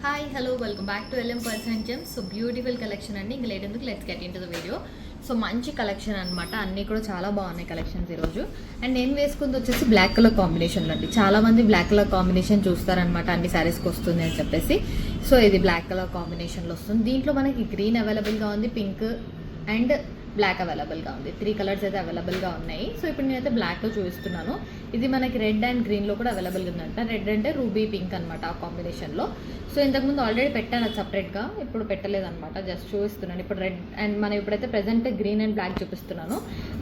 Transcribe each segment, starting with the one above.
Hi hello welcome back to LM person gems. So beautiful collection అండి. ఇంకా late ఎందుకు, let's get into the video. So మంచి collection అనమాట, అన్నీ కూడా చాలా బాగున్నాయి కలెక్షన్స్ ఈరోజు. అండ్ నేను వేసుకుంది వచ్చేసి బ్లాక్ కలర్ కాంబినేషన్ అండి. చాలామంది బ్లాక్ కలర్ కాంబినేషన్ చూస్తారనమాట అన్ని శారీస్కి వస్తుంది అని చెప్పేసి. సో ఇది బ్లాక్ కలర్ కాంబినేషన్లో వస్తుంది. దీంట్లో మనకి గ్రీన్ అవైలబుల్గా ఉంది, పింక్ అండ్ బ్లాక్ అవైలబుల్గా ఉంది. 3 కలర్స్ అయితే అవైలబుల్గా ఉన్నాయి. సో ఇప్పుడు నేనైతే బ్లాక్లో చూపిస్తున్నాను. ఇది మనకి రెడ్ అండ్ గ్రీన్లో కూడా అవైలబుల్గా ఉందంట. రెడ్ అంటే రూబీ పింక్ అనమాట ఆ కాంబినేషన్లో. సో ఇంతకుముందు ఆల్రెడీ పెట్టాను అది సపరేట్గా, ఇప్పుడు పెట్టలేదన్నమాట, జస్ట్ చూపిస్తున్నాను. ఇప్పుడు రెడ్ అండ్ మనం ఇప్పుడైతే ప్రెజెంట్ గ్రీన్ అండ్ బ్లాక్ చూపిస్తున్నాను.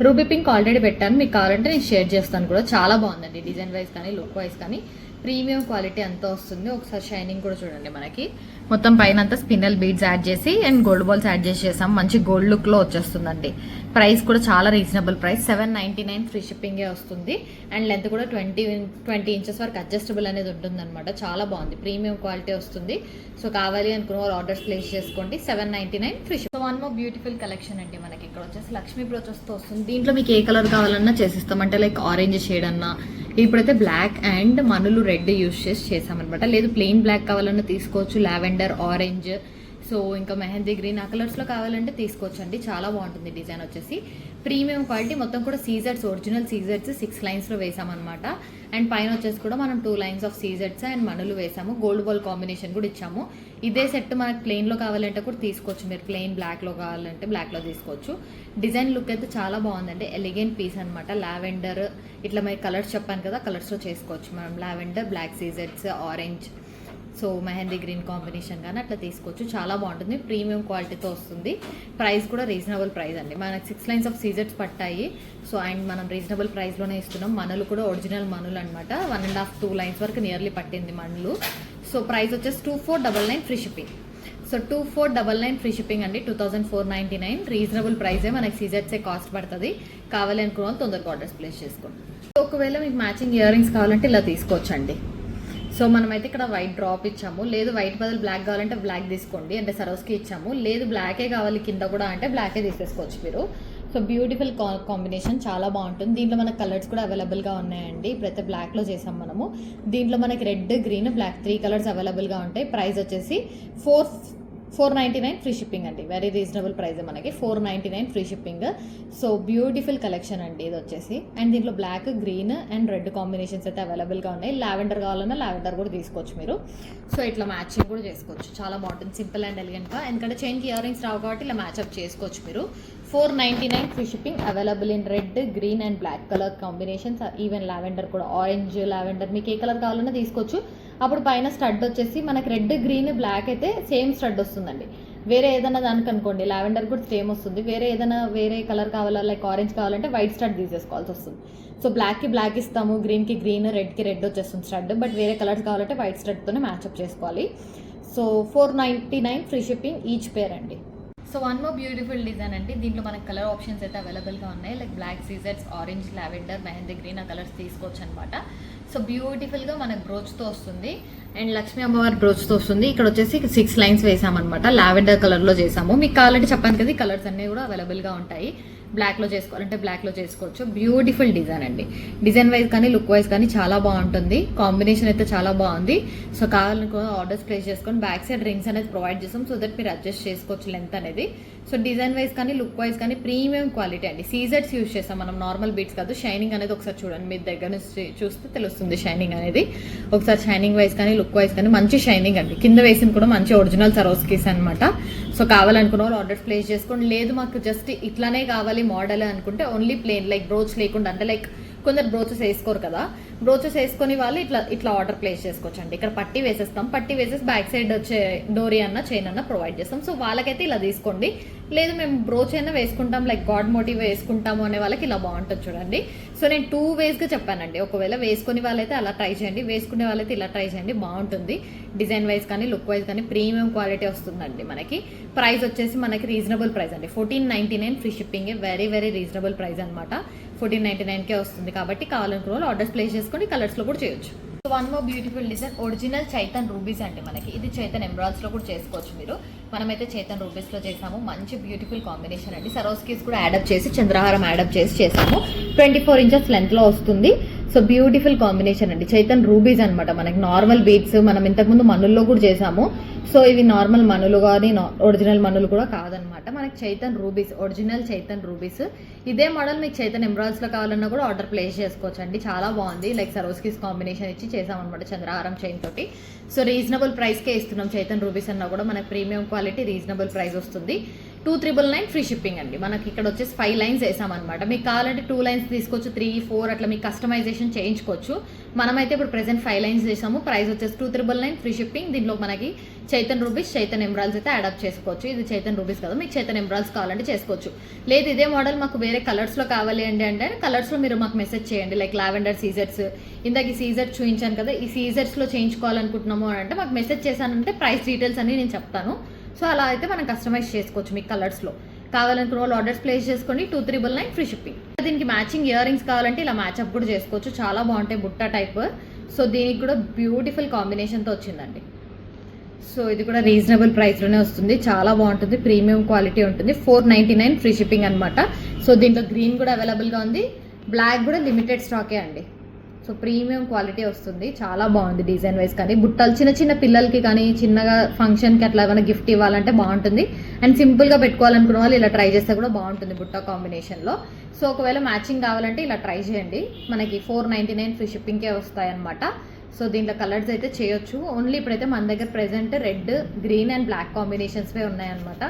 రూబీ పింక్ ఆల్రెడీ పెట్టాను, మీకు కావాలంటే నేను షేర్ చేస్తాను కూడా. చాలా బాగుందండి, డిజైన్ వైజ్ కానీ లుక్ వైజ్ కానీ ప్రీమియం క్వాలిటీ అంతా వస్తుంది. ఒకసారి షైనింగ్ కూడా చూడండి. మనకి మొత్తం పైన అంతా స్పిన్నల్ బీడ్స్ యాడ్ చేసి అండ్ గోల్డ్ బాల్స్ యాడ్ చేసాం. మంచి గోల్డ్ లుక్లో వచ్చేస్తుందండి. ప్రైస్ కూడా చాలా రీజనబుల్ ప్రైస్, 799 ఫ్రీ షిప్పింగే వస్తుంది. అండ్ లెంత్ కూడా 20 ఇంచెస్ వరకు అడ్జస్టబుల్ అనేది ఉంటుందన్నమాట. చాలా బాగుంది, ప్రీమియం క్వాలిటీ వస్తుంది. సో కావాలి అనుకున్న వాళ్ళు ఆర్డర్స్ ప్లేస్ చేసుకోండి. 799 free ship. So one more beautiful collection అండి. మనకి ఇక్కడ వచ్చేసి లక్ష్మీ బ్రోచెస్తో వస్తుంది. దీంట్లో మీకు ఏ కలర్ కావాలన్నా చేసిస్తాం, అంటే లైక్ ఆరెంజ్ షేడ్ అన్నా. ఇప్పుడైతే బ్లాక్ అండ్ మనులు రెడ్ యూస్ చేసి చేసామన్నమాట. లేదు ప్లెయిన్ బ్లాక్ కావాలన్నా తీసుకోవచ్చు, లావెండర్, ఆరెంజ్, సో ఇంకా మెహందీ గ్రీన్ ఆ కలర్స్లో కావాలంటే తీసుకోవచ్చు అండి. చాలా బాగుంటుంది డిజైన్ వచ్చేసి. ప్రీమియం క్వాలిటీ, మొత్తం కూడా సీజర్స్, ఒరిజినల్ సీజర్స్ 6 లైన్స్లో వేసామన్నమాట. అండ్ పైన వచ్చేసి కూడా మనం 2 లైన్స్ ఆఫ్ సీజర్స్ అండ్ మనులు వేసాము. గోల్డ్ బాల్ కాంబినేషన్ కూడా ఇచ్చాము. ఇదే సెట్ మనకు ప్లెయిన్లో కావాలంటే కూడా తీసుకోవచ్చు. మీరు ప్లెయిన్ బ్లాక్లో కావాలంటే బ్లాక్లో తీసుకోవచ్చు. డిజైన్ లుక్ అయితే చాలా బాగుందండి. ఎలిగెంట్ పీస్ అనమాట. లావెండర్ ఇట్లా మరి కలర్స్ చెప్పాను కదా, కలర్స్లో చేసుకోవచ్చు మనం. లావెండర్, బ్లాక్ సీజర్స్, orange, so mehndi green combination కానీ అట్లా తీసుకోవచ్చు. చాలా బాగుంటుంది, ప్రీమియం క్వాలిటీతో వస్తుంది. ప్రైస్ కూడా రీజనబుల్ ప్రైస్ అండి. మనకి 6 లైన్స్ ఆఫ్ సీజర్స్ పట్టాయి. సో అండ్ మనం రీజనబుల్ ప్రైస్లోనే ఇస్తున్నాం. మనులు కూడా ఒరిజినల్ మనులు అనమాట. 1.5-2 లైన్స్ వరకు నియర్లీ పట్టింది మనులు. సో ప్రైస్ వచ్చేసి 2499 free shipping. So 2499 free shipping అండి. 2499 రీజనబుల్ ప్రైజే. మనకి సీజర్సే కాస్ట్ పడుతుంది. కావాలి అనుకున్న వాళ్ళు తొందరగా ఆర్డర్స్ ప్లేస్ చేసుకోండి. ఒకవేళ మీకు మ్యాచింగ్ ఇయర్ రింగ్స్ కావాలంటే ఇలా తీసుకోవచ్చండి. సో మనమైతే ఇక్కడ వైట్ డ్రాప్ ఇచ్చాము. లేదు వైట్ బదులు బ్లాక్ కావాలంటే బ్లాక్ తీసుకోండి, అంటే సరోస్కి ఇచ్చాము. లేదు బ్లాకే కావాలి కింద కూడా అంటే బ్లాకే తీసేసుకోవచ్చు మీరు. సో బ్యూటిఫుల్ కాంబినేషన్, చాలా బాగుంటుంది. దీంట్లో మనకు కలర్స్ కూడా అవైలబుల్గా ఉన్నాయండి. ఇప్పుడైతే బ్లాక్లో చేసాం మనము. దీంట్లో మనకి రెడ్, గ్రీన్, బ్లాక్ 3 కలర్స్ అవైలబుల్గా ఉంటాయి. ప్రైస్ వచ్చేసి 499 ఫ్రీ షిప్పింగ్ అండి. వెరీ రీజనబుల్ ప్రైస్ మనకి, 499 free shipping. So beautiful collection అండి ఇది వచ్చేసి. అండ్ దీంట్లో black, green and red combinations అయితే అవైలబుల్గా ఉన్నాయి. లావెండర్ కావాలన్నా లావెండర్ కూడా తీసుకోవచ్చు మీరు. సో ఇట్లా మ్యాచింగ్ కూడా చేసుకోవచ్చు. చాలా బాగుంటుంది, సింపుల్ అండ్ ఎలిగెంట్గా. ఎందుకంటే చైన్కి ఇయర్ రింగ్స్ రావు కాబట్టి ఇలా మ్యాచ్అప్ చేసుకోవచ్చు మీరు. 499 free shipping, available in red, green and black colour combinations. Even lavender కూడా, ఆరెంజ్, లావెండర్, మీకు ఏ కలర్ కావాలన్నా తీసుకోవచ్చు. అప్పుడు పైన స్టడ్ వచ్చేసి మనకి రెడ్, గ్రీన్, బ్లాక్ అయితే సేమ్ స్టడ్ వస్తుందండి. వేరే ఏదైనా దానికి అనుకోండి లావెండర్ కూడా సేమ్ వస్తుంది. వేరే కలర్ కావాలా, లైక్ ఆరెంజ్ కావాలంటే వైట్ స్టడ్ తీసేసుకోవాల్సి వస్తుంది. సో బ్లాక్కి బ్లాక్ ఇస్తాము, గ్రీన్కి గ్రీన్, రెడ్కి రెడ్ వచ్చేస్తుంది స్టడ్. బట్ వేరే కలర్స్ కావాలంటే వైట్ స్టడ్తోనే మ్యాచ్అప్ చేసుకోవాలి. So 499 free shipping each pair అండి. So one more beautiful design అండి. దీంట్లో మనకి కలర్ ఆప్షన్స్ అయితే అవైలబుల్గా ఉన్నాయి. లైక్ బ్లాక్ సీజర్స్, ఆరెంజ్, లావెండర్, మెహందీ గ్రీన్ ఆ కలర్స్ తీసుకోవచ్చు అనమాట. సో బ్యూటిఫుల్గా మనకు బ్రోచ్తో వస్తుంది. అండ్ లక్ష్మీ అమ్మవారి బ్రోచ్తో వస్తుంది. ఇక్కడ వచ్చేసి 6 లైన్స్ వేసామన్నమాట. లావెండర్ కలర్లో చేసాము. మీకు కావాలంటే చెప్పాను కదా, ఈ కలర్స్ అన్నీ కూడా అవైలబుల్గా ఉంటాయి. బ్లాక్లో చేసుకోవాలంటే బ్లాక్లో చేసుకోవచ్చు. బ్యూటిఫుల్ డిజైన్ అండి. డిజైన్ వైజ్ కానీ లుక్ వైజ్ కానీ చాలా బాగుంటుంది. కాంబినేషన్ అయితే చాలా బాగుంది. సో కావాలనుకో ఆర్డర్స్ ప్లేస్ చేసుకొని బ్యాక్ సైడ్ రింగ్స్ అనేది ప్రొవైడ్ చేస్తాం. సో దట్ మీరు అడ్జస్ట్ చేసుకోవచ్చు లెంత్ అనేది. సో డిజైన్ వైజ్ కానీ లుక్ వైజ్ కానీ ప్రీమియం క్వాలిటీ అండి. సీజర్స్ యూజ్ చేస్తాం మనం, నార్మల్ బీట్స్ కాదు. షైనింగ్ అనేది ఒకసారి చూడండి, మీ దగ్గర నుంచి చూస్తే తెలుస్తుంది షైనింగ్ అనేది. ఒకసారి షైనింగ్ వైజ్ కానీ లుక్ వైజ్ కానీ మంచి షైనింగ్ అండి. కింద వేసిన కూడా మంచి ఒరిజినల్ సరోస్కీస్ అనమాట. సో కావాలనుకున్న వాళ్ళు ఆర్డర్స్ ప్లేస్ చేసుకోండి. లేదు మాకు జస్ట్ ఇట్లానే కావాలి మోడల్ అనుకుంటే ఓన్లీ ప్లేన్, లైక్ బ్రోచ్ లేకుండా, అంటే లైక్ కొందరు బ్రోచెస్ వేసుకోరు కదా, బ్రోచెస్ వేసుకొని వాళ్ళు ఇట్లా ఆర్డర్ ప్లేస్ చేసుకోవచ్చు అండి. ఇక్కడ పట్టి వేసేస్తాం, పట్టి వేసేసి బ్యాక్ సైడ్ వచ్చే డోరీ అన్న చైన్ అన్న ప్రొవైడ్ చేస్తాం. సో వాళ్ళకైతే ఇలా తీసుకోండి. లేదు మేము బ్రోచ్ అయినా వేసుకుంటాం, లైక్ గాడ్ మోటివ్ వేసుకుంటాము అనే వాళ్ళకి ఇలా బాగుంటుంది చూడండి. సో నేను 2 వేస్గా చెప్పానండి. ఒకవేళ వేసుకునే వాళ్ళైతే అలా ట్రై చేయండి, వేసుకునే వాళ్ళైతే ఇలా ట్రై చేయండి, బాగుంటుంది. డిజైన్ వైజ్ కానీ లుక్ వైజ్ కానీ ప్రీమియం క్వాలిటీ వస్తుందండి మనకి. ప్రైస్ వచ్చేసి మనకి రీజనబుల్ ప్రైస్ అండి. 1499 free shipping, very very reasonable price అనమాట. 1499కే వస్తుంది. కాబట్టి కావాలనుకున్న వాళ్ళు ఆర్డర్స్ ప్లేస్ చేసుకొని కలర్స్లో కూడా చేయొచ్చు. So one more beautiful design, original Chaitan rubies అండి మనకి. ఇది చైతన్ ఎంబ్రాయిడ్స్లో కూడా చేసుకోవచ్చు మీరు. మనమైతే చైతన్ రూబీస్లో చేసాము. మంచి బ్యూటిఫుల్ కాంబినేషన్ అండి. సరోస్కీస్ కూడా యాడప్ చేసి, చంద్రహారం యాడప్ చేసి చేసాము. 24 ఇంచెస్ లెంత్లో వస్తుంది. సో బ్యూటిఫుల్ కాంబినేషన్ అండి. చైతన్ రూబీస్ అనమాట. మనకి నార్మల్ బీడ్స్ మనం ఇంతకుముందు మనుల్లో కూడా చేసాము. సో ఇవి నార్మల్ మనులు కానీ ఒరిజినల్ మనులు కూడా కాదనమాట. మనకి Chaitan rubies, original Chaitan rubies. ఇదే మోడల్ మీకు చైతన్ ఎంబ్రాయిడ్స్లో కావాలన్నా కూడా ఆర్డర్ ప్లేస్ చేసుకోవచ్చు అండి. చాలా బాగుంది. లైక్ సరోస్కిస్ కాంబినేషన్ ఇచ్చి చేసామన్నమాట చంద్రహారం చైన్ తోటి. సో రీజనబుల్ ప్రైస్కే ఇస్తున్నాం. చైతన్ రూబీస్ అన్నా కూడా మనకి ప్రీమియం క్వాలిటీ, రీజనబుల్ ప్రైస్ వస్తుంది. 2,999 ఫ్రీ షిప్పింగ్ అండి. మనకి ఇక్కడ వచ్చేసి 5 లైన్స్ వేసామన్నమాట. మీకు కావాలంటే 2 లైన్స్ తీసుకోవచ్చు, 3, 4 అట్లా మీకు కస్టమైజేషన్ చేయించుకోవచ్చు. మనమైతే ఇప్పుడు ప్రెసెంట్ 5 లైన్స్ చేసాము. ప్రైస్ వచ్చేసి 2,999 ఫ్రీ షిప్పింగ్. దీంట్లో మనకి చైతన్ రూబీస్, చైతన్ ఎంబ్రాయిడ్స్ అయితే అడాప్ట్ చేసుకోవచ్చు. ఇది చైతన్ రూబీస్ కదా, మీకు చైతన్ ఎంబ్రాయిడ్స్ కావాలంటే చేసుకోవచ్చు. లేదు ఇదే మోడల్ మాకు వేరే కలర్స్లో కావాలి అంటే కలర్స్లో మీరు మాకు మెసేజ్ చేయండి. లైక్ లావెండర్ సీజర్స్, ఇందాక ఈ సీజర్ చూపించాను కదా, ఈ సీజర్స్లో చేయించుకోవాలనుకుంటున్నాము అంటే మాకు మెసేజ్ చేశానంటే ప్రైస్ డీటెయిల్స్ అన్ని నేను చెప్తాను. సో అలా అయితే మనం కస్టమైజ్ చేసుకోవచ్చు. మీకు కలర్స్లో కావాలనుకున్న వాళ్ళు ఆర్డర్స్ ప్లేస్ చేసుకోండి. 2,399 ఫ్రీ షిప్పింగ్. దీనికి మ్యాచింగ్ ఇయర్ రింగ్స్ కావాలంటే ఇలా మ్యాచ్అప్ కూడా చేసుకోవచ్చు. చాలా బాగుంటాయి, బుట్ట టైప్. సో దీనికి కూడా బ్యూటిఫుల్ కాంబినేషన్తో వచ్చిందండి. సో ఇది కూడా రీజనబుల్ ప్రైస్లోనే వస్తుంది. చాలా బాగుంటుంది, ప్రీమియం క్వాలిటీ ఉంటుంది. 499 ఫ్రీ షిప్పింగ్ అనమాట. సో దీంట్లో గ్రీన్ కూడా అవైలబుల్గా ఉంది, బ్లాక్ కూడా లిమిటెడ్ స్టాకే అండి. సో ప్రీమియం క్వాలిటీ వస్తుంది. చాలా బాగుంది డిజైన్ వైజ్. కానీ బుట్టలు చిన్న చిన్న పిల్లలకి కానీ చిన్నగా ఫంక్షన్కి అట్లా ఏమైనా గిఫ్ట్ ఇవ్వాలంటే బాగుంటుంది. అండ్ సింపుల్గా పెట్టుకోవాలనుకున్న వాళ్ళు ఇలా ట్రై చేస్తే కూడా బాగుంటుంది బుట్ట కాంబినేషన్లో. సో ఒకవేళ మ్యాచింగ్ కావాలంటే ఇలా ట్రై చేయండి. మనకి 499 ఫ్రీ షిప్పింగ్కే వస్తాయన్నమాట. సో దీంట్లో కలర్స్ అయితే చేయొచ్చు. ఓన్లీ ఇప్పుడైతే మన దగ్గర present red, green and black కాంబినేషన్స్వే ఉన్నాయన్నమాట.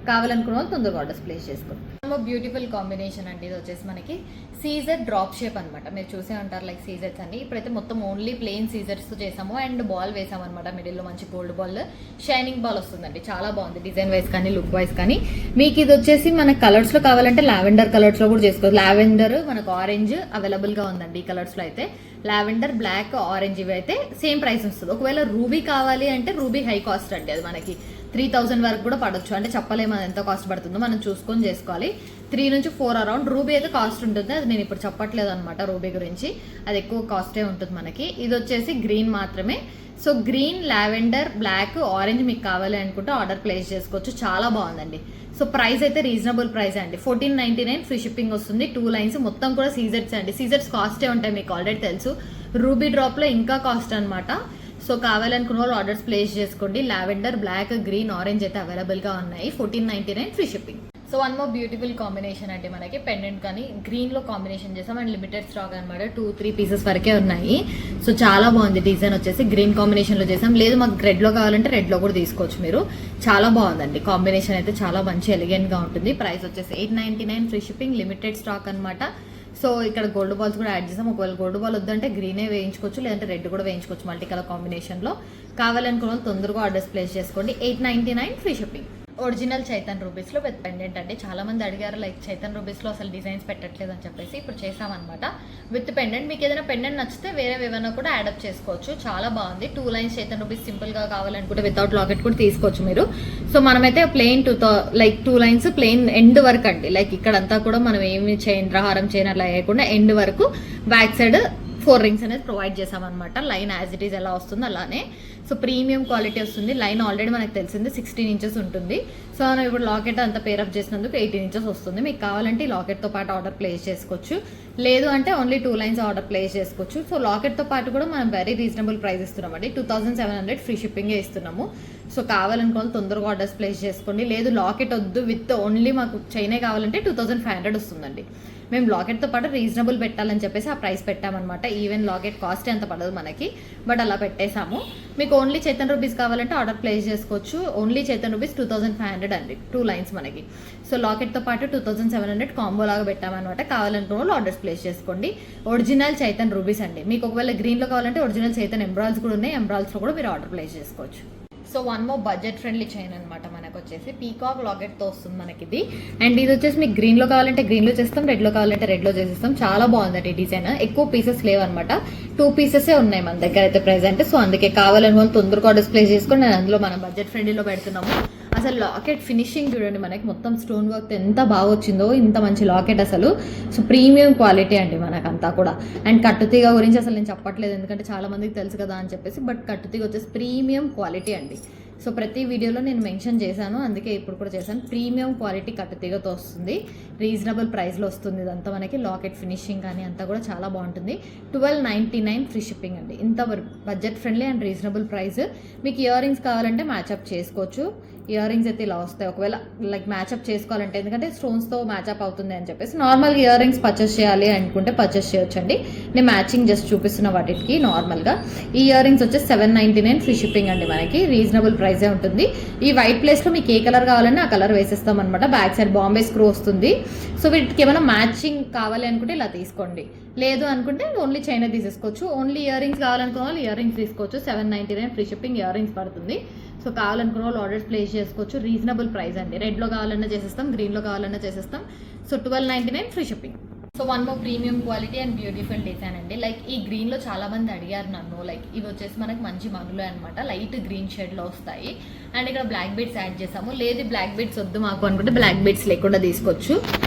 కావాలనుకున్న వాళ్ళు తొందరగా ఆర్డర్స్ ప్లేస్ చేసుకోండి. బ్యూటిఫుల్ కాంబినేషన్ అండి. ఇది వచ్చేసి మనకి సీజర్ డ్రాప్ షేప్ అనమాట. మీరు చూసే ఉంటారు లైక్ సీజర్స్ అన్ని. ఇప్పుడైతే మొత్తం ఓన్లీ ప్లెయిన్ సీజర్స్తో చేసాము అండ్ బాల్ వేసామన్నమాట. మిడిల్లో మంచి గోల్డ్ బాల్, షైనింగ్ బాల్ వస్తుందండి. చాలా బాగుంది డిజైన్ వైజ్ కానీ లుక్ వైజ్ కానీ. మీకు ఇది వచ్చేసి మన కలర్స్లో కావాలంటే లావెండర్ కలర్స్లో కూడా చేసుకోవచ్చు. లావెండర్, మనకు ఆరెంజ్ అవైలబుల్గా ఉందండి. ఈ కలర్స్లో అయితే లావెండర్, బ్లాక్, ఆరెంజ్ ఇవి అయితే సేమ్ ప్రైస్ వస్తుంది. ఒకవేళ రూబీ కావాలి అంటే రూబీ హై కాస్ట్ అండి. అది మనకి 3,000 వరకు కూడా పడవచ్చు. అంటే చెప్పలేము అది ఎంత కాస్ట్ పడుతుందో, మనం చూసుకొని చేసుకోవాలి. 3 నుంచి 4 అరౌండ్ రూబీ అయితే కాస్ట్ ఉంటుంది. అది నేను ఇప్పుడు చెప్పట్లేదు అనమాట రూబీ గురించి, అది ఎక్కువ కాస్టే ఉంటుంది మనకి. ఇది వచ్చేసి గ్రీన్ మాత్రమే. So green, lavender, black, orange మీకు కావాలి అనుకుంటే ఆర్డర్ ప్లేస్ చేసుకోవచ్చు. చాలా బాగుందండి. సో ప్రైస్ అయితే రీజనబుల్ ప్రైస్ అండి. 1499 ఫ్రీ షిప్పింగ్ వస్తుంది. 2 లైన్స్ మొత్తం కూడా సీజర్స్ అండి. సీజర్స్ కాస్టే ఉంటాయి, మీకు ఆల్రెడీ తెలుసు. రూబీ డ్రాప్లో ఇంకా కాస్ట్ అనమాట. సో కావాలనుకున్న వాళ్ళు ఆర్డర్స్ ప్లేస్ చేసుకోండి. లావెండర్, బ్లాక్, గ్రీన్, ఆరెంజ్ అయితే అవైలబుల్గా ఉన్నాయి. 1499 free shipping. So one more beautiful combination అంటే మనకి పెండెంట్ కానీ గ్రీన్లో కాంబినేషన్ చేసాం అండ్ లిమిటెడ్ స్టాక్ అనమాట. 2-3 పీసెస్ వరకే ఉన్నాయి. సో చాలా బాగుంది డిజైన్ వచ్చేసి. గ్రీన్ కాంబినేషన్లో చేసాం. లేదు మాకు రెడ్లో కావాలంటే రెడ్లో కూడా తీసుకోవచ్చు మీరు. చాలా బాగుందండి కాంబినేషన్ అయితే. చాలా మంచి ఎలిగెంట్గా ఉంటుంది. ప్రైస్ వచ్చేసి 899 ఫ్రీ షిప్పింగ్, లిమిటెడ్ స్టాక్ అనమాట. సో ఇక్కడ గోల్డ్ బాల్స్ కూడా యాడ్ చేసాం. ఒకవేళ గోల్డ్ బాల్ వద్దంటే గ్రీనే వేయించుకోవచ్చు, లేదంటే రెడ్ కూడా వేయించుకోవచ్చు మల్టీ కలర్ కాంబినేషన్లో. కావాలనుకున్న వాళ్ళు తొందరగా ఆర్డర్స్ ప్లేస్ చేసుకోండి. 899 ఫ్రీ షిప్పింగ్. ఒరిజినల్ చైతన్ రూబీస్లో విత్ పెండెంట్ అండి. చాలా మంది అడిగారు లైక్ చైతన్ రూబీస్లో అసలు డిజైన్స్ పెట్టట్లేదు అని చెప్పేసి ఇప్పుడు చేసామన్నమాట విత్ పెండెంట్. మీకు ఏదైనా పెండెంట్ నచ్చితే వేరే ఏమైనా కూడా యాడప్ చేసుకోవచ్చు. చాలా బాగుంది. 2 లైన్స్ చైతన్ రూబీస్ సింపుల్గా కావాలనుకుంటే వితౌట్ లాకెట్ కూడా తీసుకోవచ్చు మీరు. సో మనమైతే ప్లెయిన్ 2 లైన్స్ ప్లెయిన్ ఎండ్ వరకు అండి. లైక్ ఇక్కడంతా కూడా మనం ఏమి చంద్రహారం చైన్ అలా వేయకుండా ఎండ్ వరకు బ్యాక్ సైడ్ 4 రింగ్స్ అనేది ప్రొవైడ్ చేసామన్నమాట. లైన్ యాజ్ ఇట్ ఈజ్ ఎలా వస్తుందో అలానే. సో ప్రీమియం క్వాలిటీ వస్తుంది. లైన్ ఆల్రెడీ మనకు తెలిసింది 16 ఇంచెస్ ఉంటుంది. సో మనం ఇప్పుడు లాకెట్ అంతా పేరప్ చేసినందుకు 18 ఇంచెస్ వస్తుంది. మీకు కావాలంటే ఈ లాకెట్తో పాటు ఆర్డర్ ప్లేస్ చేసుకోవచ్చు. లేదు అంటే ఓన్లీ 2 లైన్స్ ఆర్డర్ ప్లేస్ చేసుకోవచ్చు. సో లాకెట్తో పాటు కూడా మనం వెరీ రీజనబుల్ ప్రైస్ ఇస్తున్నామండి. 2700 ఫ్రీ షిప్పింగే ఇస్తున్నాము. సో కావాలనుకోవాలి తొందరగా ఆర్డర్స్ ప్లేస్ చేసుకోండి. లేదు లాకెట్ వద్దు విత్ ఓన్లీ మాకు చైనే కావాలంటే 2500 వస్తుందండి. మేము లాకెట్తో పాటు రీజనబుల్ పెట్టాలని చెప్పేసి ఆ ప్రైస్ పెట్టామన్నమాట. ఈవెన్ లాకెట్ కాస్ట్ ఎంత పడదు మనకి, బట్ అలా పెట్టేశాము. మీకు ఓన్లీ చైతన్ రూపీస్ కావాలంటే ఆర్డర్ ప్లేస్ చేసుకోవచ్చు. ఓన్లీ చైతన్ రూపీస్ 2500 అండి. 2 లైన్స్ మనకి. సో లాకెట్తో పాటు 2700 కాంబో లాగా పెట్టామన్నమాట. కావాలనుకున్న వాళ్ళు ఆర్డర్స్ ప్లేస్ చేసుకోండి. ఒరిజినల్ చైతన్ రూపీస్ అండి. మీకు ఒకవేళ గ్రీన్లో కావాలంటే ఒరిజినల్ చైతన్ ఎంబ్రాయిడ్స్ కూడా ఉన్నాయి. ఎంబ్రాయిడ్స్లో కూడా మీరు ఆర్డర్ ప్లేస్ చేసుకోవచ్చు. So one more budget friendly chain అనమాట. మనకు వచ్చేసి పీకాక్ లాకెట్తో వస్తుంది మనకి ఇది. అండ్ ఇది వచ్చేసి మీకు గ్రీన్లో కావాలంటే గ్రీన్లో చేస్తాం, రెడ్లో కావాలంటే రెడ్లో చేసేస్తాం. చాలా బాగుందండి డిజైన్. ఎక్కువ పీసెస్ లేవన్నమాట. 2 పీసెసే ఉన్నాయి మన దగ్గర అయితే ప్రెసెంట్. సో అందుకే కావాలని వాళ్ళు తొందరగా ఆర్డర్స్ ప్లేస్ చేసుకొని నేను అందులో మనం బడ్జెట్ ఫ్రెండ్లీలో పెడుతున్నాము. అసలు లాకెట్ ఫినిషింగ్ చూడండి, మనకి మొత్తం స్టోన్ వర్క్ ఎంత బాగా వచ్చిందో. ఇంత మంచి లాకెట్ అసలు. సో ప్రీమియం క్వాలిటీ అండి మనకంతా కూడా. అండ్ కట్టుతీగ గురించి అసలు నేను చెప్పట్లేదు, ఎందుకంటే చాలా మందికి తెలుసు కదా అని చెప్పేసి. బట్ కట్టుతీగ వచ్చేసి ప్రీమియం క్వాలిటీ అండి. సో ప్రతి వీడియోలో నేను మెన్షన్ చేశాను, అందుకే ఇప్పుడు కూడా చేశాను. ప్రీమియం క్వాలిటీ కట్టుతీగతో వస్తుంది, రీజనబుల్ ప్రైస్లో వస్తుంది. ఇదంతా మనకి లాకెట్ ఫినిషింగ్ కానీ అంతా కూడా చాలా బాగుంటుంది. 1299 ఫ్రీ షిప్పింగ్ అండి. ఇంత budget friendly and reasonable price. మీకు ఇయర్ రింగ్స్ కావాలంటే మ్యాచ్అప్ చేసుకోవచ్చు. ఇయర్ రింగ్స్ అయితే ఇలా వస్తాయి, ఒకవేళ లైక్ మ్యాచ్అప్ చేసుకోవాలంటే, ఎందుకంటే స్టోన్స్తో మ్యాచ్అప్ అవుతుంది అని చెప్పేసి. నార్మల్గా ఇయర్ రింగ్స్ పర్చేస్ చేయాలి అనుకుంటే పర్చేస్ చేయొచ్చండి. నేను మ్యాచింగ్ జస్ట్ చూపిస్తున్న వాటికి. నార్మల్గా ఈ ఇయర్ రింగ్స్ వచ్చేసి 799 ఫ్రీ షిప్పింగ్ అండి. మనకి రీజనబుల్ ప్రైజే ఉంటుంది. ఈ వైట్ ప్లేస్లో మీకు ఏ కలర్ కావాలన్నా ఆ కలర్ వేసేస్తాం అనమాట. బ్యాక్ సైడ్ బాంబే స్క్రూ వస్తుంది. సో వీటికి ఏమైనా మ్యాచింగ్ కావాలి అనుకుంటే ఇలా తీసుకోండి, లేదు అనుకుంటే ఓన్లీ చైనా తీసేసుకోవచ్చు. ఓన్లీ ఇయర్ రింగ్స్ కావాలనుకున్న వాళ్ళు ఇయర్ రింగ్స్ తీసుకోవచ్చు. 799 ఫ్రీ షిప్పింగ్ ఇయర్ రింగ్స్ పడుతుంది. సో కావాలనుకున్న వాళ్ళు ఆర్డర్స్ ప్లేస్ చేసుకోవచ్చు. రీజనబుల్ ప్రైస్ అండి. రెడ్లో కావాలన్నా చేసేస్తాం, గ్రీన్లో కావాలన్నా చేసేస్తాం. So 1299 free shipping. So one more premium quality and beautiful design అండి. లైక్ ఈ గ్రీన్లో చాలా మంది అడిగారు నన్ను. లైక్ ఇవి వచ్చేసి మనకి మంచి మనులే అనమాట, లైట్ గ్రీన్ షేడ్లో వస్తాయి. అండ్ ఇక్కడ బ్లాక్ బీడ్స్ యాడ్ చేసాము. లేదు బ్లాక్ బీడ్స్ వద్దు మాకు అనుకుంటే బ్లాక్ బీడ్స్ లేకుండా తీసుకోవచ్చు.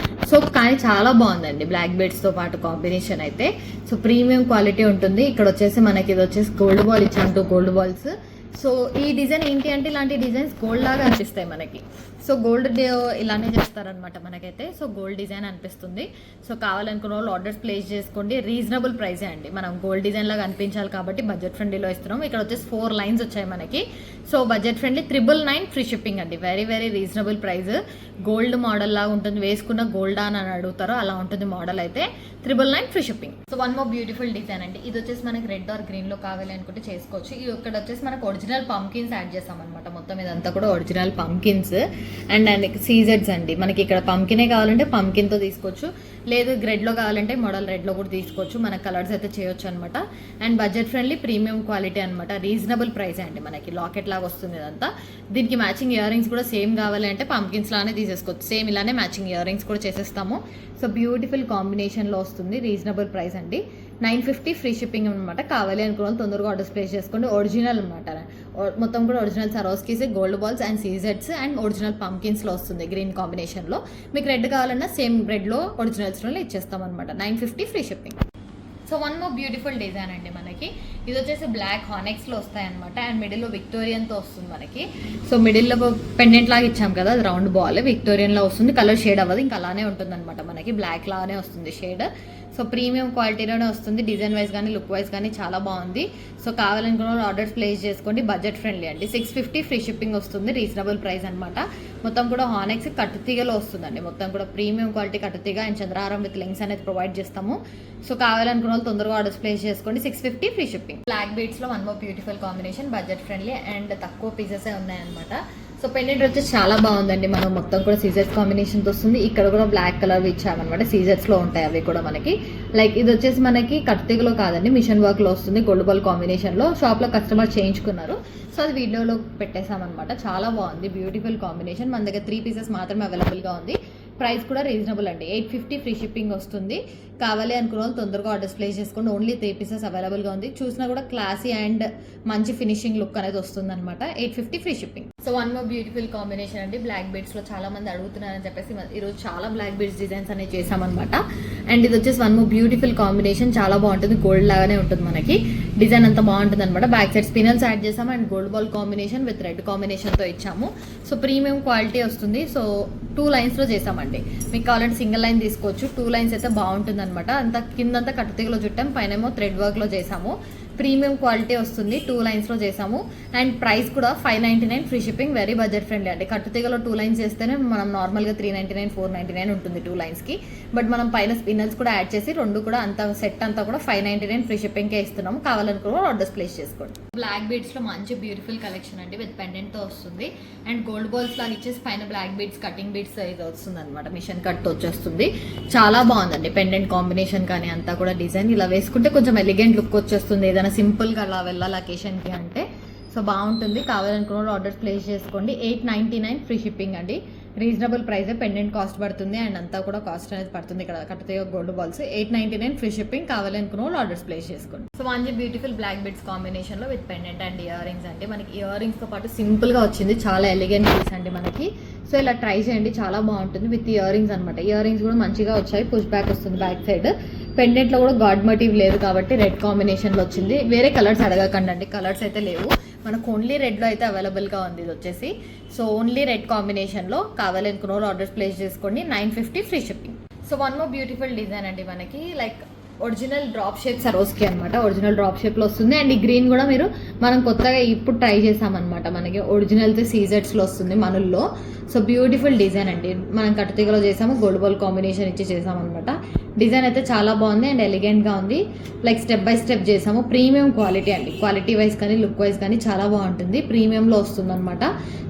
సో కానీ చాలా బాగుందండి బ్లాక్ బీడ్స్తో పాటు కాంబినేషన్ అయితే. సో ప్రీమియం క్వాలిటీ ఉంటుంది. ఇక్కడ వచ్చేసి మనకి ఇది వచ్చేసి గోల్డ్ బాల్ ఇచ్చాం, 2 గోల్డ్ బాల్స్. సో ఈ డిజైన్ ఏంటి అంటే ఇలాంటి డిజైన్స్ గోల్డ్ లాగా అనిపిస్తాయి మనకి. సో గోల్డ్ ఇలానే చేస్తారనమాట మనకైతే. సో గోల్డ్ డిజైన్ అనిపిస్తుంది. సో కావాలనుకున్న వాళ్ళు ఆర్డర్స్ ప్లేస్ చేసుకోండి. రీజనబుల్ ప్రైసే అండి. మనం గోల్డ్ డిజైన్ లాగా అనిపించాలి కాబట్టి బడ్జెట్ ఫ్రెండ్లీలో ఇస్తున్నాం. ఇక్కడ వచ్చేసి 4 లైన్స్ వచ్చాయి మనకి. So budget friendly 999 free shipping అండి. Very very reasonable price. Gold model లాగా ఉంటుంది, వేసుకున్న గోల్డా అని అడుగుతారో అలా ఉంటుంది మోడల్ అయితే. 999 free shipping. So one more beautiful design అండి. ఇది వచ్చేసి మనకి రెడ్ ఆర్ గ్రీన్ లో కావాలి అనుకుంటే చేసుకోవచ్చు. ఇక్కడ వచ్చేసి మనకు ఒరిజినల్ పంకిన్స్ యాడ్ చేస్తాం అనమాట. మొత్తం ఇదంతా కూడా ఒరిజినల్ పంకిన్స్ అండ్ సీజెడ్స్ అండి. మనకి ఇక్కడ పంకినే కావాలంటే పంకిన్తో తీసుకోవచ్చు, లేదు రెడ్లో కావాలంటే మోడల్ రెడ్లో కూడా తీసుకోవచ్చు. మన కలర్స్ అయితే చేయొచ్చు అనమాట. And budget friendly premium quality అనమాట. రీజనబుల్ ప్రైస్ అండి. మనకి లాకెట్ లాగా వస్తుంది ఇదంతా. దీనికి మ్యాచింగ్ ఇయర్ రింగ్స్ కూడా సేమ్ కావాలి అంటే పంకిన్స్ లానే తీసేసుకోవచ్చు. సేమ్ ఇలానే మ్యాచింగ్ ఇయర్ రింగ్స్ కూడా చేసేస్తాము. సో బ్యూటిఫుల్ కాంబినేషన్లో వస్తుంది. రీజనబుల్ ప్రైస్ అండి. 950 ఫ్రీ షిప్పింగ్ అనమాట. కావాలి అనుకున్న వాళ్ళు తొందరగా ఆర్డర్స్ ప్లేస్ చేసుకోండి. ఒరిజినల్ అనమాట, మొత్తం కూడా original Swarovskis, gold balls and సీజెడ్స్ అండ్ ఒరిజినల్ పంకిన్స్లో వస్తుంది గ్రీన్ కాంబినేషన్లో. మీకు రెడ్ కావాలన్నా సేమ్ రెడ్లో ఒరిజినల్స్లో ఇచ్చేస్తాం అనమాట. 950 free shipping. So one more beautiful design అండి మనకి. ఇది వచ్చేసి బ్లాక్ హానెక్స్లో వస్తాయన్నమాట. అండ్ మిడిల్లో విక్టోరియన్తో వస్తుంది మనకి. సో మిడిల్లో పెండెంట్ లాగా ఇచ్చాం కదా, అది రౌండ్ బాల్ విక్టోరియన్లో వస్తుంది. కలర్ షేడ్ అవ్వదు, ఇంకా అలానే ఉంటుంది అనమాట. మనకి బ్లాక్ లాగానే వస్తుంది షేడ్. సో ప్రీమియం క్వాలిటీలోనే వస్తుంది. డిజైన్ వైజ్ కానీ లుక్ వైజ్ కానీ చాలా బాగుంది. సో కావాలనుకున్న ఆర్డర్స్ ప్లేస్ చేసుకోండి. బడ్జెట్ ఫ్రెండ్లీ అండి. 650 ఫ్రీ షిప్పింగ్ వస్తుంది. రీజనబుల్ ప్రైస్ అనమాట. మొత్తం కూడా హానెక్స్ కట్టుతీగలో వస్తుందండి. మొత్తం కూడా ప్రీమియం క్వాలిటీ కట్టుతీగ అండ్ చంద్రహారం విత్ లింక్స్ అనేది ప్రొవైడ్ చేస్తాము. సో కావాలనుకున్న వాళ్ళు తొందరగా ఆర్డర్స్ ప్లేస్ చేసుకోండి. 650 ఫ్రీ షిప్పింగ్. బ్లాక్ బీడ్స్లో one more beautiful combination. Budget friendly and తక్కువ పీసెసే ఉన్నాయన్నమాట. సో పెండెంట్ వచ్చేసి చాలా బాగుందండి. మనం మొత్తం కూడా సీజర్స్ కాంబినేషన్తో వస్తుంది. ఇక్కడ కూడా బ్లాక్ కలర్ ఇచ్చామన్నమాట. సీజర్స్లో ఉంటాయి అవి కూడా మనకి. లైక్ ఇది వచ్చేసి మనకి కట్టుతీగలో కాదండి, మిషన్ వర్క్లో వస్తుంది. గోల్డ్ బాల్ కాంబినేషన్లో షాప్లో కస్టమర్ చేయించుకున్నారు. సో అది వీడియోలో పెట్టేసామన్నమాట. చాలా బాగుంది, బ్యూటిఫుల్ కాంబినేషన్. మన దగ్గర 3 పీసెస్ మాత్రమే అవైలబుల్గా ఉంది. ప్రైస్ కూడా రీజనబుల్ అండి. 850 ఫ్రీ షిప్పింగ్ వస్తుంది. కావాలి అనుకున్న వాళ్ళు తొందరగా ఆర్డర్స్ ప్లేస్ చేసుకోండి. ఓన్లీ 3 పీసెస్ అవైలబుల్గా ఉంది. చూసినా కూడా క్లాసీ అండ్ మంచి ఫినిషింగ్ లుక్ అనేది వస్తుంది అనమాట. 850 free shipping. So one more beautiful combination అండి. బ్లాక్ బీడ్స్లో చాలా మంది అడుగుతున్నారని చెప్పేసి ఈరోజు చాలా బ్లాక్ బీడ్స్ డిజైన్స్ అనేవి చేసామన్నమాట. అండ్ ఇది వచ్చేసి వన్ మోర్ బ్యూటిఫుల్ కాంబినేషన్. చాలా బాగుంటుంది, గోల్డ్ లాగానే ఉంటుంది మనకి. డిజైన్ అంతా బాగుంటుంది అనమాట. బ్యాక్ సైడ్ స్పినల్స్ యాడ్ చేసాము and gold ball combination with red కాంబినేషన్తో ఇచ్చాము. సో ప్రీమియం క్వాలిటీ వస్తుంది. సో 2 లైన్స్లో చేసామండి. మీకు కావాలంటే సింగిల్ లైన్ తీసుకోవచ్చు. 2 లైన్స్ అయితే బాగుంటుంది అనమాట. అంత కిందంతా కట్టుతీగలో చుట్టాం, పైనేమో థ్రెడ్ వర్క్లో చేసాము. ప్రీమియం క్వాలిటీ వస్తుంది. 2 లైన్స్లో చేసాము. అండ్ ప్రైస్ కూడా 599 free shipping. Very budget friendly అండి. కట్టుతీగలో 2 లైన్స్ చేస్తేనే మనం నార్మల్గా 399 499 ఉంటుంది 2 లైన్స్కి. బట్ మనం పైన స్పిన్నల్స్ కూడా యాడ్ చేసి 2 కూడా అంత సెట్ అంతా కూడా 599 ఫ్రీ షిప్పింగ్కే ఇస్తున్నాము. కావాలనుకున్న ఆర్డర్స్ ప్లేస్ చేసుకోండి. బ్లాక్ బీడ్స్లో మంచి బ్యూటిఫుల్ కలెక్షన్ అండి. విత్ పెండెంట్తో వస్తుంది. అండ్ గోల్డ్ బాల్స్ లాగా ఇచ్చేసి పైన బ్లాక్ బీడ్స్ కటింగ్ బీడ్స్ ఇది వస్తుంది అనమాట. మిషన్ కట్ వచ్చేస్తుంది. చాలా బాగుందండి. పెండెంట్ కాంబినేషన్ కానీ అంతా కూడా డిజైన్ ఇలా వేసుకుంటే కొంచెం ఎలిగెంట్ లుక్ వచ్చేస్తుంది. ఏదైనా సింపుల్గా అలా వెళ్ళాలి అకేషన్కి అంటే. సో బాగుంటుంది. కావాలనుకున్న ఆర్డర్స్ ప్లేస్ చేసుకోండి. 899 ఫ్రీ షిప్పింగ్ అండి. Reasonable price. పెండెంట్ కాస్ట్ పడుతుంది అండ్ అంతా కూడా కాస్ట్ అనేది పడుతుంది. ఇక్కడ కట్టుతీగ గోల్డ్ బాల్స్ 899 ఫ్రీ షిప్పింగ్. కావాలనుకున్న వాళ్ళు ఆర్డర్స్ ప్లేస్ చేసుకోండి. సో మంచి బ్యూటిఫుల్ బ్లాక్ బీడ్స్ కాంబినేషన్లో with pendant and ear rings అండి. మనకి ఇయర్ రింగ్స్తో పాటు సింపుల్గా వచ్చింది. చాలా ఎలిగెంట్ పీస్ అండి మనకి. సో ఇలా ట్రై చేయండి, చాలా బాగుంటుంది. విత్ ఇయర్ రింగ్స్ అనమాట. ఇయర్ రింగ్స్ కూడా మంచిగా వచ్చాయి. పుష్ బ్యాక్ వస్తుంది బ్యాక్ సైడ్. పెండెంట్లో కూడా గాడ్ మోటివ్ లేదు కాబట్టి రెడ్ కాంబినేషన్లో వచ్చింది. వేరే కలర్స్ అడగకండి అండి, కలర్స్ అయితే లేవు. మనకు ఓన్లీ రెడ్లో అయితే అవైలబుల్గా ఉంది ఇది వచ్చేసి. సో ఓన్లీ రెడ్ కాంబినేషన్లో కావాలనుకున్న వాళ్ళు ఆర్డర్స్ ప్లేస్ చేసుకోండి. 950 free shipping. So one more beautiful design అండి మనకి, like original drop shape Swarovski అనమాట. ఒరిజినల్ డ్రాప్ షేప్లో వస్తుంది. అండ్ ఈ గ్రీన్ కూడా మనం కొత్తగా ఇప్పుడు ట్రై చేసామన్నమాట. మనకి ఒరిజినల్ సీజెట్స్లో వస్తుంది మనుల్లో. సో బ్యూటిఫుల్ డిజైన్ అండి. మనం కట్టుతీగలో చేసాము, గోల్డ్ బాల్ కాంబినేషన్ ఇచ్చి చేసామన్నమాట. డిజైన్ అయితే చాలా బాగుంది అండ్ ఎలిగెంట్గా ఉంది. లైక్ స్టెప్ బై స్టెప్ చేసాము. ప్రీమియం క్వాలిటీ అండి. క్వాలిటీ వైజ్ కానీ లుక్ వైజ్ కానీ చాలా బాగుంటుంది. ప్రీమియంలో వస్తుంది అనమాట.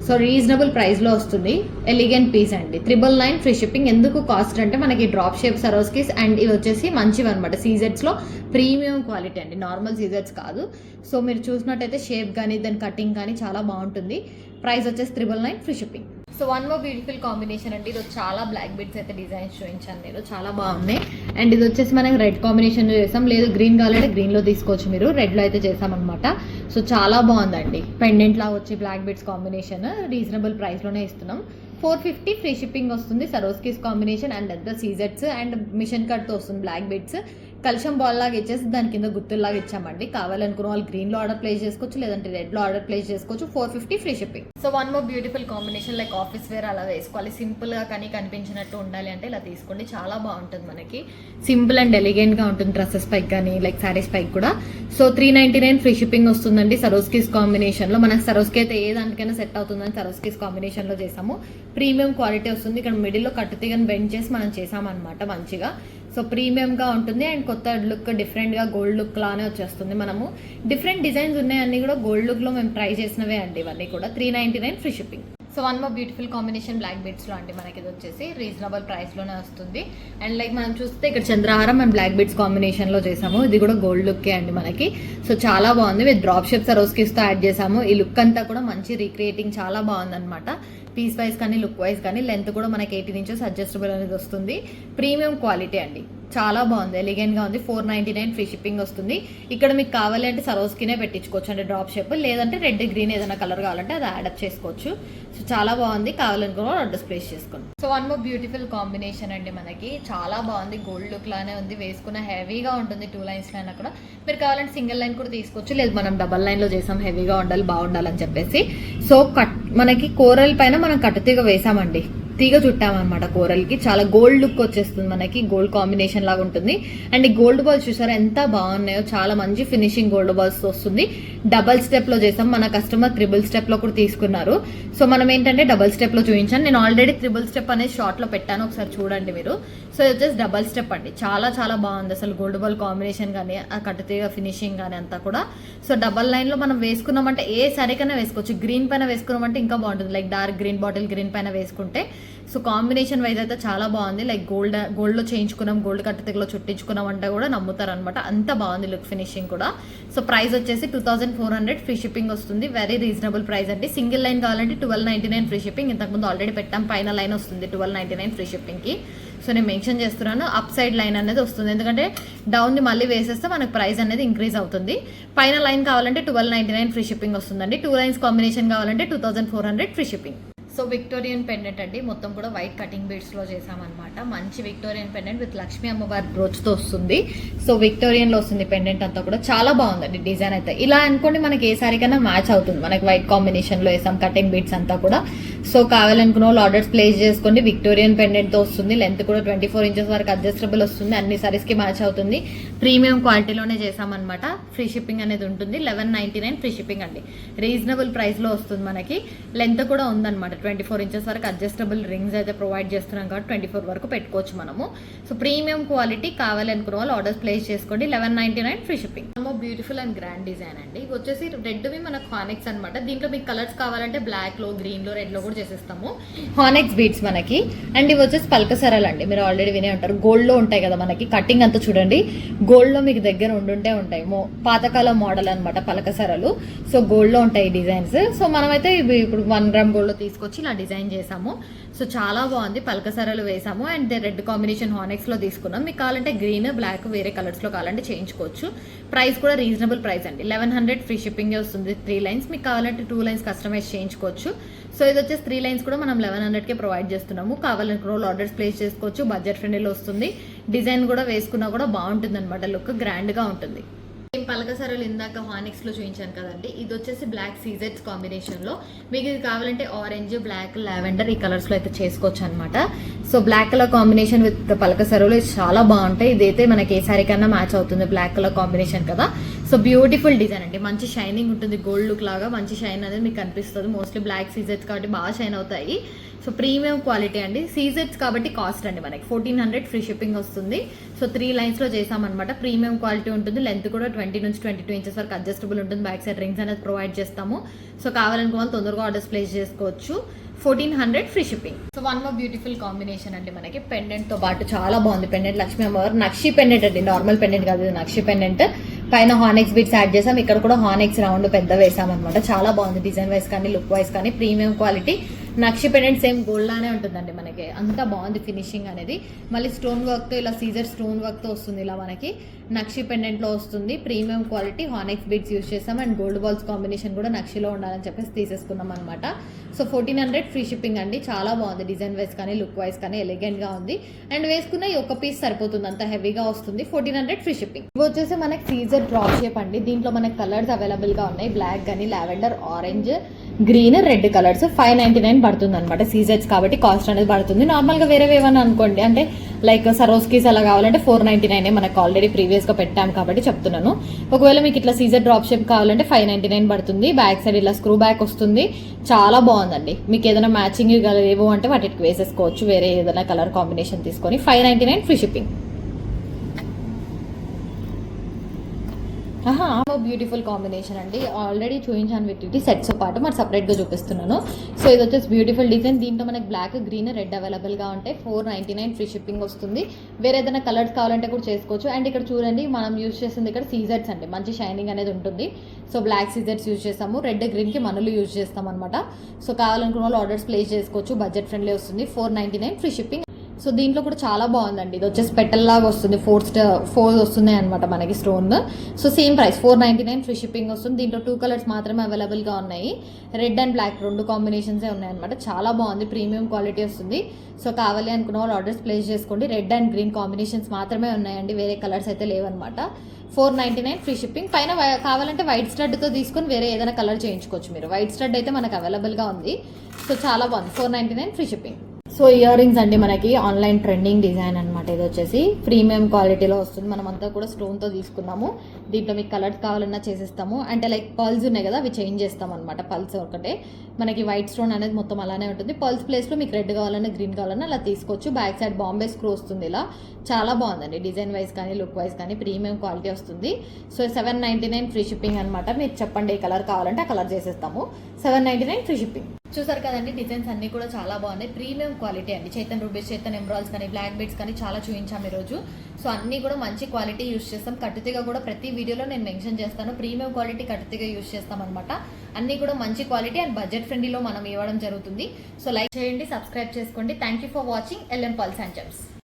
సో రీజనబుల్ ప్రైస్లో వస్తుంది. ఎలిగెంట్ పీస్ అండి. 999 ఫ్రీ షిప్పింగ్. ఎందుకు కాస్ట్ అంటే మనకి డ్రాప్ షేప్ సరోస్కిస్ అండ్ ఇవి వచ్చేసి మంచివి అనమాట. సీజెట్స్లో ప్రీమియం క్వాలిటీ అండి, నార్మల్ సీజెట్స్ కాదు. సో మీరు చూసినట్టయితే షేప్ కానీ దాని కటింగ్ కానీ చాలా బాగుంటుంది. ప్రైస్ వచ్చేసి 999 free shipping. So one more beautiful combination అండి. ఇది చాలా బ్లాక్ బీడ్స్ అయితే డిజైన్స్ చూపించాను నేను, చాలా బాగున్నాయి. అండ్ ఇది వచ్చేసి మనం రెడ్ కాంబినేషన్లో చేసాం, లేదు గ్రీన్ కావాలంటే గ్రీన్లో తీసుకోవచ్చు మీరు. రెడ్లో అయితే చేసామన్నమాట. సో చాలా బాగుందండి. పెండెంట్ లాగా వచ్చి బ్లాక్ బీడ్స్ కాంబినేషన్ రీజనబుల్ ప్రైస్లోనే ఇస్తున్నాం. 450 ఫ్రీ షిప్పింగ్ వస్తుంది. సరోస్కిస్ కాంబినేషన్ అండ్ అంతా సీజెట్స్ అండ్ మిషన్ కట్తో వస్తుంది. బ్లాక్ బీడ్స్ కల్షం బాల్ లాగా ఇచ్చేసి దాని కింద గుత్తుల్లాగా ఇచ్చామండి. కావాలనుకున్న వాళ్ళు గ్రీన్లో ఆర్డర్ ప్లేస్ చేసుకోవచ్చు, లేదంటే రెడ్లో ఆర్డర్ ప్లేస్ చేసుకోవచ్చు. 450 free shipping. So one more beautiful combination, like office wear అలా వేసుకోవాలి, సింపుల్గా కానీ కనిపించినట్టు ఉండాలి అంటే ఇలా తీసుకోండి. చాలా బాగుంటుంది మనకి. సింపుల్ అండ్ ఎలిగెంట్గా ఉంటుంది డ్రెస్సెస్ పైకి కానీ లైక్ శారీస్ పైకి కూడా. సో 399 ఫ్రీ షిప్పింగ్ వస్తుందండి. సరోస్కిస్ కాంబినేషన్లో మనకు సరోస్కి అయితే ఏ దానికైనా సెట్ అవుతుందని సరోస్కిస్ కాంబినేషన్లో చేసాము. ప్రీమియం క్వాలిటీ వస్తుంది. ఇక్కడ మిడిల్లో కట్టుతీగని బెండ్ చేసి మనం చేసామన్నమాట మంచిగా. సో ప్రీమియంగా ఉంటుంది అండ్ కొత్త లుక్, డిఫరెంట్గా గోల్డ్ లుక్ లానే వచ్చేస్తుంది. మనము డిఫరెంట్ డిజైన్స్ ఉన్నాయి, అన్నీ కూడా గోల్డ్ లుక్లో మేము ట్రై చేసినవే అండి ఇవన్నీ కూడా. 399 free shipping. So one more beautiful combination black బీడ్స్లో అండి మనకి ఇది వచ్చేసి రీజనబుల్ ప్రైస్లోనే వస్తుంది. అండ్ లైక్ మనం చూస్తే ఇక్కడ చంద్రహారం అండ్ బ్లాక్ బీడ్స్ కాంబినేషన్లో చేసాము. ఇది కూడా గోల్డ్ లుక్కే అండి మనకి. సో చాలా బాగుంది. విత్ డ్రాప్ షేప్ సరోస్కిస్తో యాడ్ చేసాము. ఈ లుక్ అంతా కూడా మంచి రీక్రియేటింగ్ చాలా బాగుందన్నమాట. పీస్ వైజ్ కానీ లుక్ వైజ్ కానీ లెంత్ కూడా మనకి 18 ఇంచెస్ అడ్జస్టబుల్ అనేది వస్తుంది. ప్రీమియం క్వాలిటీ అండి, చాలా బాగుంది, ఎలిగెంట్గా ఉంది. 499 ఫ్రీ షిప్పింగ్ వస్తుంది. ఇక్కడ మీకు కావాలి అంటే సరోస్కినే పెట్టించుకోవచ్చు అంటే డ్రాప్ షేప్, లేదంటే రెడ్ గ్రీన్ ఏదైనా కలర్ కావాలంటే అది యాడప్ చేసుకోవచ్చు. సో చాలా బాగుంది. కావాలనుకున్న ఆర్డర్స్ ప్లేస్ చేసుకోండి. So one more beautiful combination అండి మనకి, చాలా బాగుంది. గోల్డ్ లుక్ లానే ఉంది. వేసుకున్న హెవీగా ఉంటుంది. 2 లైన్స్ అయినా కూడా మీరు కావాలంటే సింగిల్ లైన్ కూడా తీసుకోవచ్చు, లేదు మనం డబల్ లైన్లో చేసాం హెవీగా ఉండాలి బాగుండాలని చెప్పేసి. సో మనకి కూరల పైన మనం కట్టుతీగ వేసామండి, తీగ చుట్టామన్నమాట కూరలకి. చాలా గోల్డ్ లుక్ వచ్చేస్తుంది మనకి, గోల్డ్ కాంబినేషన్ లాగా ఉంటుంది. అండ్ ఈ గోల్డ్ బాల్స్ చూసారా ఎంత బాగున్నాయో, చాలా మంచి ఫినిషింగ్ గోల్డ్ బాల్స్ వస్తుంది. డబల్ స్టెప్ లో చేసాం. మన కస్టమర్ 3 స్టెప్ లో కూడా తీసుకున్నారు. సో మనం ఏంటంటే డబల్ స్టెప్ లో చూపించాను. నేను ఆల్రెడీ 3 స్టెప్ అనేది షార్ట్ లో పెట్టాను, ఒకసారి చూడండి మీరు. సో ఇది వచ్చేసి డబల్ స్టెప్ అండి. చాలా చాలా బాగుంది అసలు గోల్డ్ బాల్ కాంబినేషన్ కానీ ఆ కట్టుతీగ ఫినిషింగ్ కానీ అంతా కూడా. సో డబల్ లైన్ లో మనం వేసుకున్నామంటే ఏ సారీ కన్నా వేసుకోవచ్చు. గ్రీన్ పైన వేసుకున్నామంటే ఇంకా బాగుంటుంది, like dark green, bottle green పైన వేసుకుంటే. సో కాంబినేషన్ వైజ్ అయితే చాలా బాగుంది. లైక్ గోల్డ్లో చేయించుకున్నాం, గోల్డ్ కట్టుతీగలో చుట్టించుకున్నాం అంటే కూడా నమ్ముతారు అనమాట, అంత బాగుంది లుక్ ఫినిషింగ్ కూడా. సో ప్రైస్ వచ్చేసి 2400 ఫ్రీ షిప్పింగ్ వస్తుంది. వెరీ రీజనబుల్ ప్రైస్ అండి. సింగిల్ లైన్ కావాలంటే 1299 ఫ్రీ షిప్పింగ్. ఇంతకుముందు ఆల్రెడీ పెట్టాం, పైన లైన్ వస్తుంది 1299 ఫ్రీ షిప్పింగ్కి. సో నేను మెన్షన్ చేస్తున్నాను, అప్ సైడ్ లైన్ అనేది వస్తుంది, ఎందుకంటే డౌన్ని మళ్ళీ వేసేస్తే మనకు ప్రైస్ అనేది ఇంక్రీజ్ అవుతుంది. పైన లైన్ కావాలంటే 1299 ఫ్రీ షిప్పింగ్ వస్తుందండి. 2 లైన్స్ కాంబినేషన్ కావాలంటే 2400 free shipping. So Victorian pendant అండి, మొత్తం కూడా వైట్ కటింగ్ బీడ్స్లో చేసామన్నమాట. మంచి విక్టోరియన్ పెండెంట్ విత్ లక్ష్మీ అమ్మవారి బ్రోచ్తో వస్తుంది. సో విక్టోరియన్లో వస్తుంది పెండెంట్ అంతా కూడా, చాలా బాగుందండి డిజైన్ అయితే. ఇలా అనుకోండి మనకి ఏ సారీ కన్నా మ్యాచ్ అవుతుంది. మనకి వైట్ కాంబినేషన్లో వేసాం కటింగ్ బీడ్స్ అంతా కూడా. సో కావాలనుకున్న వాళ్ళు ఆర్డర్స్ ప్లేస్ చేసుకోండి. విక్టోరియన్ పెండెంట్తో వస్తుంది. లెంత్ కూడా 24 ఇంచెస్ వరకు అడ్జస్టబుల్ వస్తుంది. అన్ని సారీస్కి మ్యాచ్ అవుతుంది. ప్రీమియం క్వాలిటీలోనే చేసామన్నమాట. ఫ్రీ షిప్పింగ్ అనేది ఉంటుంది. 1199 ఫ్రీ షిప్పింగ్ అండి. రీజనబుల్ ప్రైస్లో వస్తుంది మనకి. లెంత్ కూడా ఉందన్నమాట, 24 ఇంచెస్ వరకు అడ్జస్టబుల్ రింగ్స్ అయితే ప్రొవైడ్ చేస్తున్నాం కాబట్టి 24 వరకు పెట్టుకోవచ్చు మనము. సో ప్రీమియం క్వాలిటీ కావాలనుకున్న వాళ్ళు ఆర్డర్స్ ప్లేస్ చేసుకోండి. 1199 free shipping. Beautiful and grand design అండి. ఇవి వచ్చేసి రెడ్వి మనకు హానెక్స్ అనమాట. దీంట్లో మీకు కలర్స్ కావాలంటే బ్లాక్ లో, గ్రీన్ లో, రెడ్ లో కూడా చేసేస్తాము. హానెక్స్ బీడ్స్ మనకి. అండ్ ఇవి వచ్చేసి పల్కసరాలు అండి, మీరు ఆల్రెడీ వినే ఉంటారు. గోల్డ్ లో ఉంటాయి కదా మనకి, కటింగ్ అంతా చూడండి గోల్డ్ లో మీకు దగ్గర ఉండుంటే ఉంటాయి. పాతకాలం మోడల్ అనమాట పలకసరాలు. సో గోల్డ్ లో ఉంటాయి డిజైన్స్. సో మనమైతే ఇవి ఇప్పుడు 1 గ్రామ్ గోల్డ్ లో తీసుకొచ్చి ఇలా డిజైన్ చేసాము. సో చాలా బాగుంది. పలకసరాలు వేసాము అండ్ రెడ్ కాంబినేషన్ హానెక్స్ లో తీసుకున్నాం. మీకు కావాలంటే గ్రీన్, బ్లాక్ వేరే కలర్స్ లో కావాలంటే చేయించుకోవచ్చు. ప్రైస్ కూడా రీజనబుల్ ప్రైస్ అండి. 1100 ఫ్రీ షిప్పింగ్ వస్తుంది. 3 లైన్స్, మీకు కావాలంటే 2 లైన్స్ కస్టమైజ్ చేయించుకోవచ్చు. సో ఇది వచ్చేసి 3 లైన్స్ కూడా మనం 1100కే ప్రొవైడ్ చేస్తున్నాము. కావాలనుకున్న రోజు ఆర్డర్స్ ప్లేస్ చేసుకోవచ్చు. బడ్జెట్ ఫ్రెండ్లీలో వస్తుంది. డిజైన్ కూడా వేసుకున్నా కూడా బాగుంటుంది అనమాట, లుక్ గ్రాండ్ గా ఉంటుంది. సేమ్ పలక సరలు ఇందాక హానిక్స్లో చూపించాను కదండి, ఇది వచ్చేసి బ్లాక్ సీజెట్స్ కాంబినేషన్లో. మీకు ఇది కావాలంటే ఆరెంజ్, బ్లాక్, లావెండర్ ఈ కలర్స్లో అయితే చేసుకోవచ్చు అనమాట. So black colour combination with పలక సరలు చాలా బాగుంటాయి. ఇదైతే మనకి ఏ సారీ కన్నా మ్యాచ్ అవుతుంది, బ్లాక్ కలర్ కాంబినేషన్ కదా. సో బ్యూటిఫుల్ డిజైన్ అండి, మంచి షైనింగ్ ఉంటుంది, గోల్డ్ లుక్ లాగా మంచి షైన్ అనేది మీకు కనిపిస్తుంది. మోస్ట్లీ బ్లాక్ సీజెట్స్ కాబట్టి బాగా షైన్ అవుతాయి. సో ప్రీమియం క్వాలిటీ అండి, సీజెట్స్ కాబట్టి కాస్ట్ అండి మనకి 1400 ఫ్రీ షిప్పింగ్ వస్తుంది. సో 3 లైన్స్లో చేసామన్నమాట. ప్రీమియం క్వాలిటీ ఉంటుంది, లెంత్ కూడా 20 నుంచి 22 ఇంచెస్ వరకు అడ్జస్టబుల్ ఉంటుంది. బ్యాక్ సైడ్ రింగ్స్ అనేది ప్రొవైడ్ చేస్తాము. సో కావాలనుకున్న వాళ్ళు తొందరగా ఆర్డర్స్ ప్లేస్ చేసుకోవచ్చు. 1400 free shipping. So one more beautiful combination అండి, మనకి పెండెంట్ తో పాటు చాలా బాగుంది. పెండెంట్ లక్ష్మీ అమ్మవారు నక్షి పెండెంట్ అండి, నార్మల్ పెండెంట్ కాదు, ఇది నక్షి పెండెంట్. పైన హానెక్స్ బీట్స్ యాడ్ చేసాం, ఇక్కడ కూడా హానెక్స్ రౌండ్ పెద్ద వేసాం అనమాట. చాలా బాగుంది, డిజైన్ వైస్ కానీ లుక్ వైస్ కానీ ప్రీమియం క్వాలిటీ. నక్షి పెండెంట్ సేమ్ గోల్డ్ లానే ఉంటుందండి మనకి, అంతా బాగుంది ఫినిషింగ్ అనేది. మళ్ళీ స్టోన్ వర్క్ తో ఇలా సీజర్ స్టోన్ వర్క్ తో వస్తుంది, ఇలా మనకి నక్షి పెండెంట్ లో వస్తుంది. ప్రీమియం క్వాలిటీ హానెక్స్ బీట్స్ యూజ్ చేసాం అండ్ గోల్డ్ బాల్స్ కాంబినేషన్ కూడా నక్షిలో ఉండాలని చెప్పేసి తీసేసుకున్నాం అనమాట. సో 1400 ఫ్రీ షిప్పింగ్ అండి, చాలా బాగుంది. డిజైన్ వైస్ కానీ లుక్ వైస్ కానీ ఎలిగెంట్ గా ఉంది. అండ్ వేసుకున్న ఈ ఒక పీస్ సరిపోతుంది, అంత హెవీగా వస్తుంది. 1400 ఫ్రీ షిప్పింగ్. ఇవి వచ్చేసి మనకి సీజర్ డ్రాప్ షేప్ అండి. దీంట్లో మనకి కలర్స్ అవైలబుల్ గా ఉన్నాయి, బ్లాక్ కానీ, lavender, orange, green, red colours. 599 పడుతుంది అనమాట. సీజెట్స్ కాబట్టి కాస్ట్ అనేది పడుతుంది. నార్మల్ గా వేరే ఏమన్నా అనుకోండి, అంటే లైక్ సరోస్కీస్ అలా కావాలంటే 499 మనకు ఆల్రెడీ ప్రీవియస్ గా పెట్టాం కాబట్టి చెప్తున్నాను. ఒకవేళ మీకు ఇట్లా సీజర్ డ్రాప్ షేప్ కావాలంటే 599 పడుతుంది. బ్యాక్ సైడ్ ఇలా స్క్రూ బ్యాక్ వస్తుంది, చాలా బాగుందండి. మీకు ఏదైనా మ్యాచింగ్ ఏవో అంటే వాటికి వేసేసుకోవచ్చు, వేరే ఏదైనా కలర్ కాంబినేషన్ తీసుకొని. 599 ఫ్రీ షిప్పింగ్. బ్యూటిఫుల్ కాంబినేషన్ అండి, ఆల్రెడీ చూపించాను వీటి సెట్స్ పాటు మరి సపరేట్గా చూపిస్తున్నాను. సో ఇది వచ్చేసి బ్యూటిఫుల్ డిజైన్. దీంట్లో మనకి బ్లాక్, గ్రీన్, రెడ్ అవైలబుల్గా ఉంటాయి. 499 ఫ్రీ షిప్పింగ్ వస్తుంది. వేరే ఏదైనా కలర్స్ కావాలంటే కూడా చేసుకోవచ్చు. అండ్ ఇక్కడ చూడండి, మనం యూజ్ చేస్తుంది ఇక్కడ సీజర్స్ అండి, మంచి షైనింగ్ అనేది ఉంటుంది. సో బ్లాక్ సీజర్స్ యూజ్ చేస్తాము, రెడ్, గ్రీన్కి మనులు యూజ్ చేస్తాం అనమాట. సో కావాలనుకున్న వాళ్ళు ఆర్డర్స్ ప్లేస్ చేసుకోవచ్చు, బడ్జెట్ ఫ్రెండ్లీ వస్తుంది. 499 ఫ్రీ షిప్పింగ్. సో దీంట్లో కూడా చాలా బాగుందండి, ఇది వచ్చేసి పెటల్ లాగా వస్తుంది, 4 వస్తున్నాయి అనమాట మనకి stone. So same price 499 free shipping వస్తుంది. దీంట్లో 2 కలర్స్ మాత్రమే అవైలబుల్గా ఉన్నాయి, రెడ్ అండ్ బ్లాక్ 2 కాంబినేషన్సే ఉన్నాయి అనమాట. చాలా బాగుంది, ప్రీమియం క్వాలిటీ వస్తుంది. సో కావాలి అనుకున్న వాళ్ళు ఆర్డర్స్ ప్లేస్ చేసుకోండి. రెడ్ అండ్ గ్రీన్ కాంబినేషన్స్ మాత్రమే ఉన్నాయండి, వేరే కలర్స్ అయితే లేవన్నమాట. 499 ఫ్రీ షిప్పింగ్. పైన కావాలంటే వైట్ స్టడ్తో తీసుకొని వేరే ఏదైనా కలర్ చేయించుకోవచ్చు మీరు. వైట్ స్టడ్ అయితే మనకు అవైలబుల్గా ఉంది. సో చాలా బాగుంది, 499 free shipping. So ear rings అండి, మనకి ఆన్లైన్ ట్రెండింగ్ డిజైన్ అనమాట. ఇది వచ్చేసి ప్రీమియం క్వాలిటీలో వస్తుంది. మనం అంతా కూడా స్టోన్తో తీసుకున్నాము. దీంట్లో మీకు కలర్స్ కావాలన్నా చేసేస్తాము. అంటే లైక్ పర్ల్స్ ఉన్నాయి కదా, అవి చేంజ్ చేస్తాం అనమాట. పర్ల్స్ ఒకటే మనకి వైట్ స్టోన్ అనేది మొత్తం అలానే ఉంటుంది. పర్ల్స్ ప్లేస్లో మీకు రెడ్ కావాలన్నా, గ్రీన్ కావాలన్నా అలా తీసుకోవచ్చు. బ్యాక్ సైడ్ బాంబే స్క్రూ వస్తుంది, ఇలా చాలా బాగుందండి. డిజైన్ వైజ్ కానీ, లుక్ వైజ్ కానీ ప్రీమియం క్వాలిటీ వస్తుంది. సో 799 ఫ్రీ షిప్పింగ్ అనమాట. మీరు చెప్పండి ఏ కలర్ కావాలంటే ఆ కలర్ చేసేస్తాము. 799 ఫ్రీ షిప్పింగ్. చూసారు కదండి, డిజైన్స్ అన్ని కూడా చాలా బాగున్నాయి, ప్రీమియం క్వాలిటీ అండి. చైతన్ రూబీస్, చైతన్ ఎమరాల్డ్స్ కానీ, బ్లాక్ బీడ్స్ కానీ చాలా చూపించాము ఈరోజు. సో అన్ని కూడా మంచి క్వాలిటీ యూస్ చేస్తాం. కట్టుతీగా కూడా ప్రతి వీడియోలో నేను మెన్షన్ చేస్తాను, ప్రీమియం క్వాలిటీ కట్టుతీగా యూస్ చేస్తాం అనమాట. అన్ని కూడా మంచి క్వాలిటీ అండ్ బడ్జెట్ ఫ్రెండ్లీలో మనం ఇవ్వడం జరుగుతుంది. సో లైక్ చేయండి, సబ్స్క్రైబ్ చేసుకోండి. Thank you for watching LM Pearls and Gems.